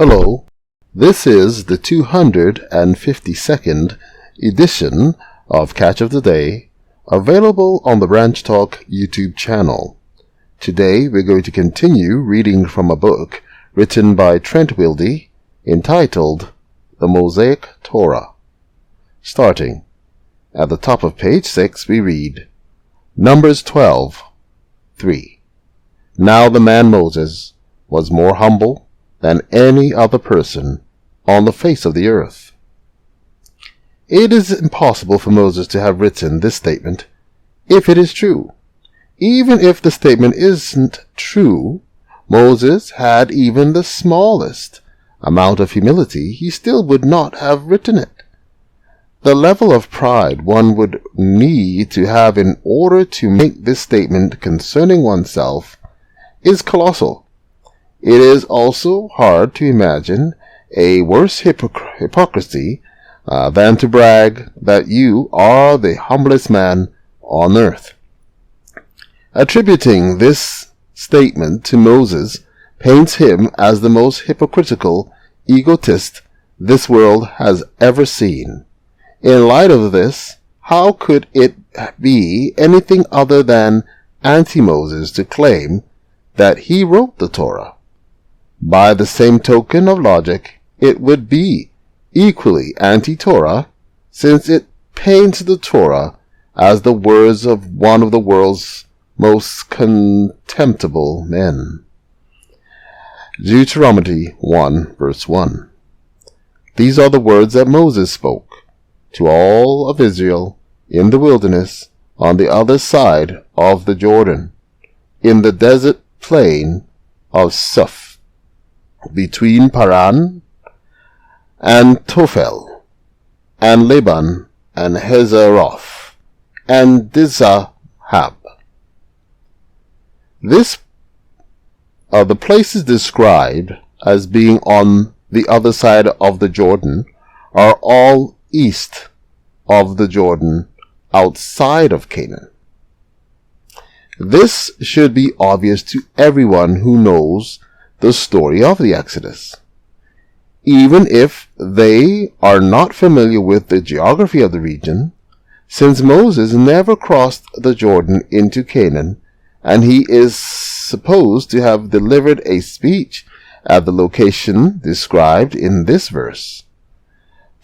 Hello, this is the 252nd edition of Catch of the Day, available on the Branch Talk YouTube channel. Today we're going to continue reading from a book written by Trent Wilde entitled The Mosaic Torah. Starting at the top of page 6 we read, Numbers 12:3. Now the man Moses was more humble than any other person on the face of the earth. It is impossible for Moses to have written this statement if it is true. Even if the statement isn't true, Moses had even the smallest amount of humility, he still would not have written it. The level of pride one would need to have in order to make this statement concerning oneself is colossal. It is also hard to imagine a worse hypocrisy than to brag that you are the humblest man on earth. Attributing this statement to Moses paints him as the most hypocritical egotist this world has ever seen. In light of this, how could it be anything other than anti-Moses to claim that he wrote the Torah? By the same token of logic, it would be equally anti-Torah, since it paints the Torah as the words of one of the world's most contemptible men. Deuteronomy 1 verse 1. These are the words that Moses spoke to all of Israel in the wilderness on the other side of the Jordan, in the desert plain of Suf, between Paran and Tophel, and Laban, and Hazeroth, and Dizahab. The places described as being on the other side of the Jordan are all east of the Jordan, outside of Canaan. This should be obvious to everyone who knows the story of the Exodus, even if they are not familiar with the geography of the region, since Moses never crossed the Jordan into Canaan, and he is supposed to have delivered a speech at the location described in this verse.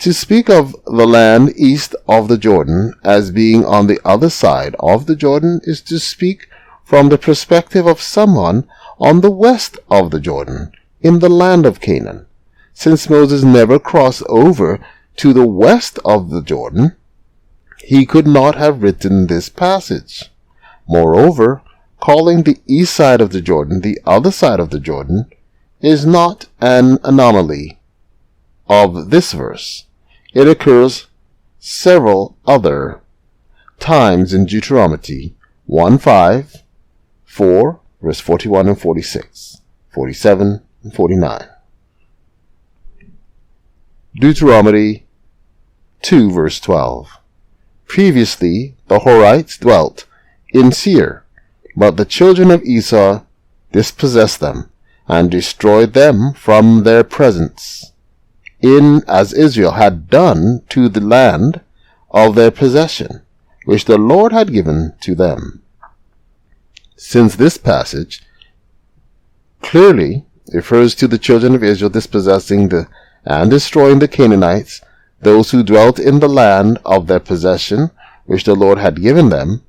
To speak of the land east of the Jordan as being on the other side of the Jordan is to speak from the perspective of someone on the west of the Jordan, in the land of Canaan. Since Moses never crossed over to the west of the Jordan, he could not have written this passage. Moreover, calling the east side of the Jordan the other side of the Jordan is not an anomaly of this verse. It occurs several other times in Deuteronomy 1:5, 4, verse 41 and 46, 47 and 49. Deuteronomy 2 verse 12. Previously the Horites dwelt in Seir, but the children of Esau dispossessed them, and destroyed them from their presence, as Israel had done to the land of their possession, which the Lord had given to them. Since this passage clearly refers to the children of Israel dispossessing and destroying the Canaanites, those who dwelt in the land of their possession, which the Lord had given them,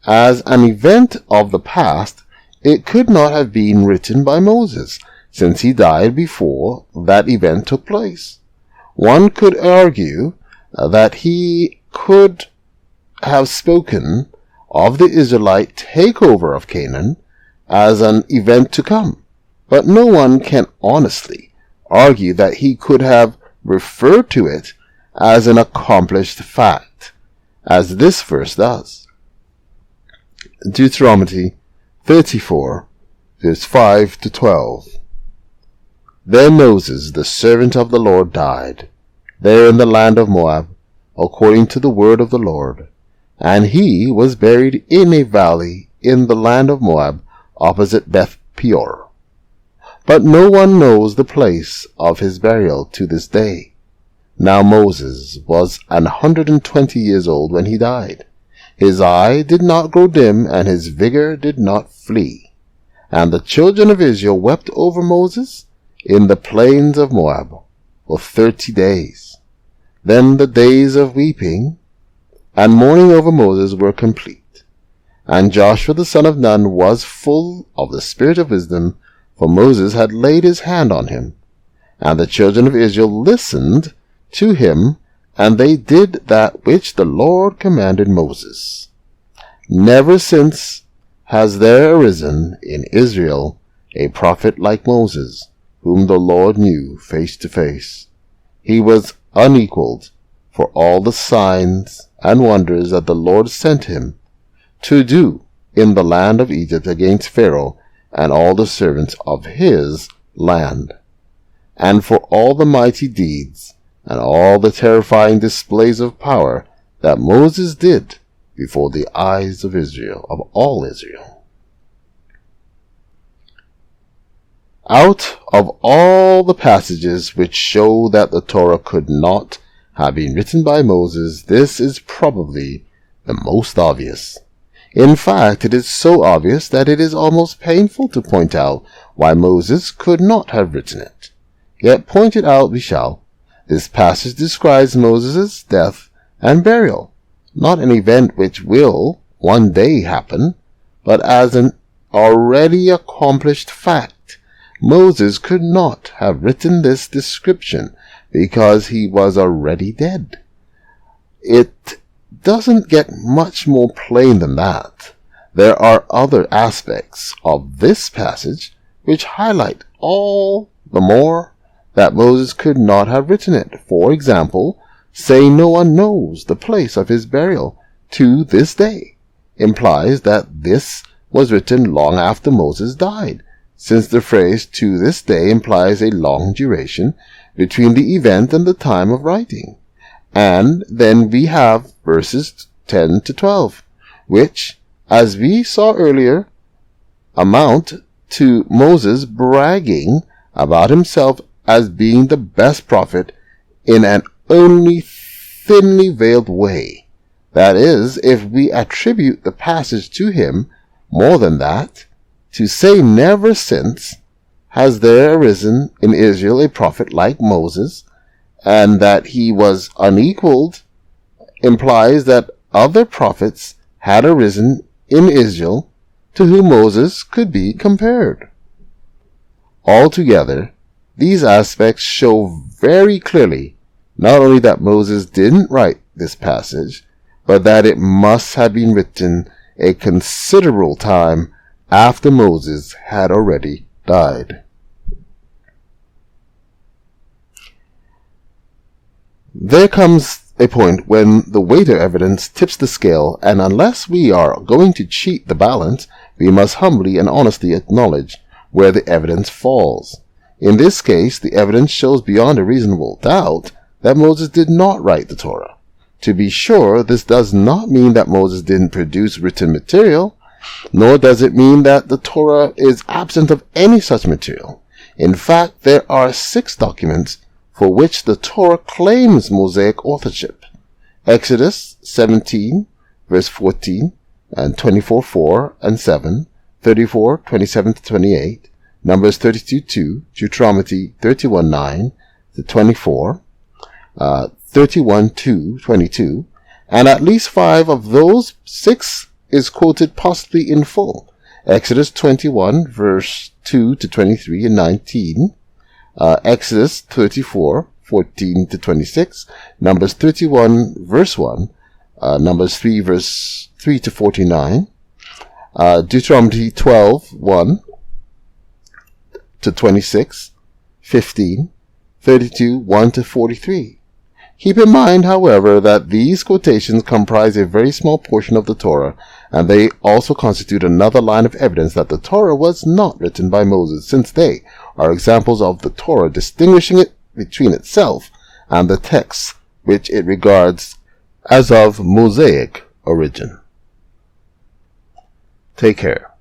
as an event of the past, it could not have been written by Moses, since he died before that event took place. One could argue that he could have spoken of the Israelite takeover of Canaan as an event to come, but no one can honestly argue that he could have referred to it as an accomplished fact, as this verse does. Deuteronomy 34, verse 5 to 12. Then Moses, the servant of the Lord, died, there in the land of Moab, according to the word of the Lord, and he was buried in a valley in the land of Moab, opposite Beth Peor. but no one knows the place of his burial to this day. Now Moses was 120 years old when he died. His eye did not grow dim, and his vigor did not flee. And the children of Israel wept over Moses in the plains of Moab for 30 days. Then the days of weeping and mourning over Moses were complete. And Joshua the son of Nun was full of the spirit of wisdom, for Moses had laid his hand on him. And the children of Israel listened to him, and they did that which the Lord commanded Moses. Never since has there arisen in Israel a prophet like Moses, whom the Lord knew face to face. He was unequaled for all the signs and wonders that the Lord sent him to do in the land of Egypt against Pharaoh and all the servants of his land, and for all the mighty deeds and all the terrifying displays of power that Moses did before the eyes of Israel, of all Israel. Out of all the passages which show that the Torah could not have been written by Moses, this is probably the most obvious. In fact, it is so obvious that it is almost painful to point out why Moses could not have written it. Yet point it out we shall. This passage describes Moses' death and burial, not an event which will one day happen, but as an already accomplished fact. Moses could not have written this description because he was already dead. It doesn't get much more plain than that. There are other aspects of this passage which highlight all the more that Moses could not have written it. For example, saying no one knows the place of his burial to this day implies that this was written long after Moses died, since the phrase to this day implies a long duration between the event and the time of writing. And then we have verses 10 to 12, which, as we saw earlier, amount to Moses bragging about himself as being the best prophet in an only thinly veiled way. That is, if we attribute the passage to him. More than that, to say never since has there arisen in Israel a prophet like Moses, and that he was unequaled, implies that other prophets had arisen in Israel to whom Moses could be compared. Altogether, these aspects show very clearly not only that Moses didn't write this passage, but that it must have been written a considerable time after Moses had already died. There comes a point when the weight of evidence tips the scale, and unless we are going to cheat the balance, we must humbly and honestly acknowledge where the evidence falls. In this case, the evidence shows beyond a reasonable doubt that Moses did not write the Torah. To be sure, this does not mean that Moses didn't produce written material, nor does it mean that the Torah is absent of any such material. In fact, there are 6 documents for which the Torah claims Mosaic authorship. Exodus 17, verse 14, and 24:4 and 7, 34, 27 to 28, Numbers 32:2, Deuteronomy 31:9 to 24, 31:2, 22, and at least 5 of those 6 is quoted possibly in full. Exodus 21, verse 2 to 23 and 19, Exodus 34, 14 to 26, Numbers 31, verse 1, Numbers 3, verse 3 to 49, Deuteronomy 12, 1 to 26, 15, 32, 1 to 43. Keep in mind, however, that these quotations comprise a very small portion of the Torah, and they also constitute another line of evidence that the Torah was not written by Moses, since they are examples of the Torah distinguishing it between itself and the texts which it regards as of Mosaic origin. Take care.